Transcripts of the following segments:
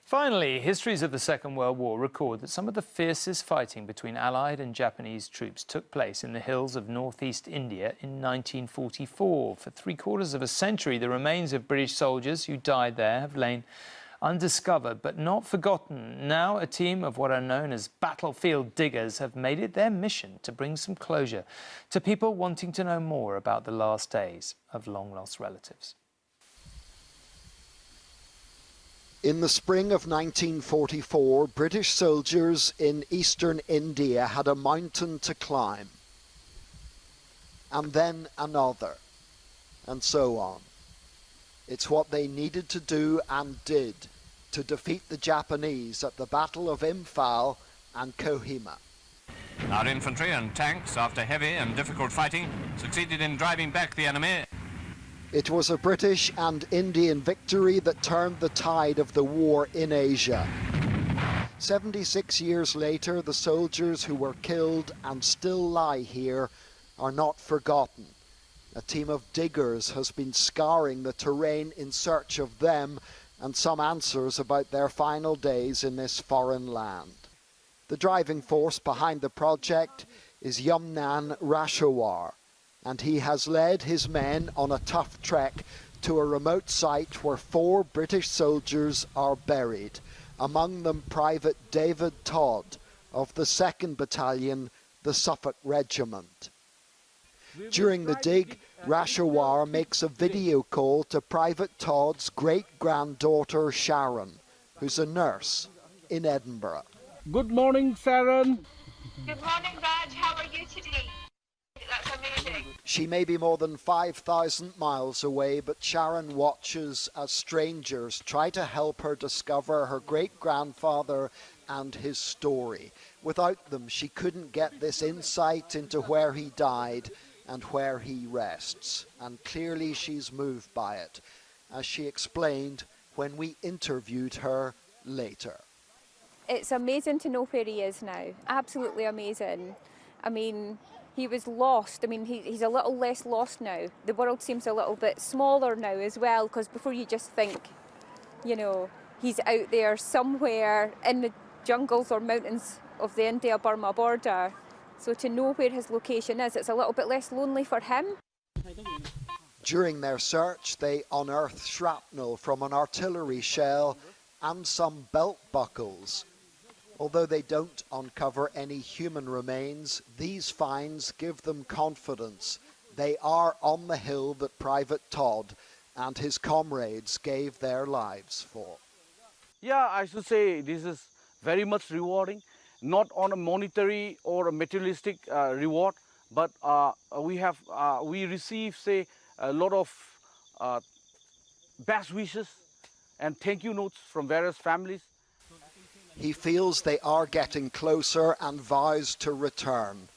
Finally, histories of the Second World War record that some of the fiercest fighting between Allied and Japanese troops took place in the hills of northeast India in 1944. For three-quarters of a century, the remains of British soldiers who died there have lain undiscovered but not forgotten. Now, a team of what are known as battlefield diggers have made it their mission to bring some closure to people wanting to know more about the last days of long-lost relatives. In the spring of 1944, British soldiers in eastern India had a mountain to climb, and then another, and so on. It's what they needed to do and did to defeat the Japanese at the Battle of Imphal and Kohima. Our infantry and tanks, after heavy and difficult fighting, succeeded in driving back the enemy. It was a British and Indian victory that turned the tide of the war in Asia. 76 years later, the soldiers who were killed and still lie here are not forgotten. A team of diggers has been scouring the terrain in search of them and some answers about their final days in this foreign land. The driving force behind the project is Yumnan Rashawar, and he has led his men on a tough trek to a remote site where 4 British soldiers are buried, among them Private David Todd of the 2nd Battalion, the Suffolk Regiment. During the dig, Rashawar makes a video call to Private Todd's great-granddaughter Sharon, who's a nurse in Edinburgh. Good morning, Sharon. Good morning, Raj. How are you today? That's amazing. She may be more than 5,000 miles away, but Sharon watches as strangers try to help her discover her great-grandfather and his story. Without them, she couldn't get this insight into where he died and where he rests. And clearly she's moved by it, as she explained when we interviewed her later. It's amazing to know where he is now. Absolutely amazing. I mean, he was lost. I mean, he's a little less lost now. The world seems a little bit smaller now as well, because before you just think, you know, he's out there somewhere in the jungles or mountains of the India-Burma border. So to know where his location is, it's a little bit less lonely for him. During their search, they unearthed shrapnel from an artillery shell and some belt buckles. Although they don't uncover any human remains, these finds give them confidence. They are on the hill that Private Todd and his comrades gave their lives for. Yeah, I should say this is very much rewarding, not on a monetary or a materialistic reward, but we receive, say, a lot of best wishes and thank you notes from various families. He feels they are getting closer and vows to return.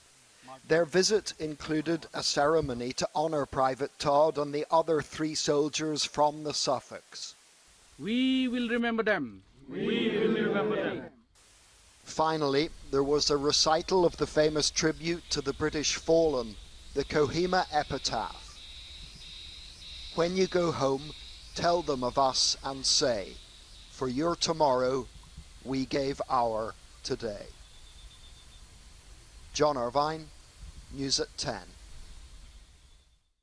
Their visit included a ceremony to honour Private Todd and the other 3 soldiers from the Suffolks. We will remember them. We will remember them. Finally, there was a recital of the famous tribute to the British fallen, the Kohima epitaph. When you go home, tell them of us and say, for your tomorrow, we gave our today. John Irvine, News at 10.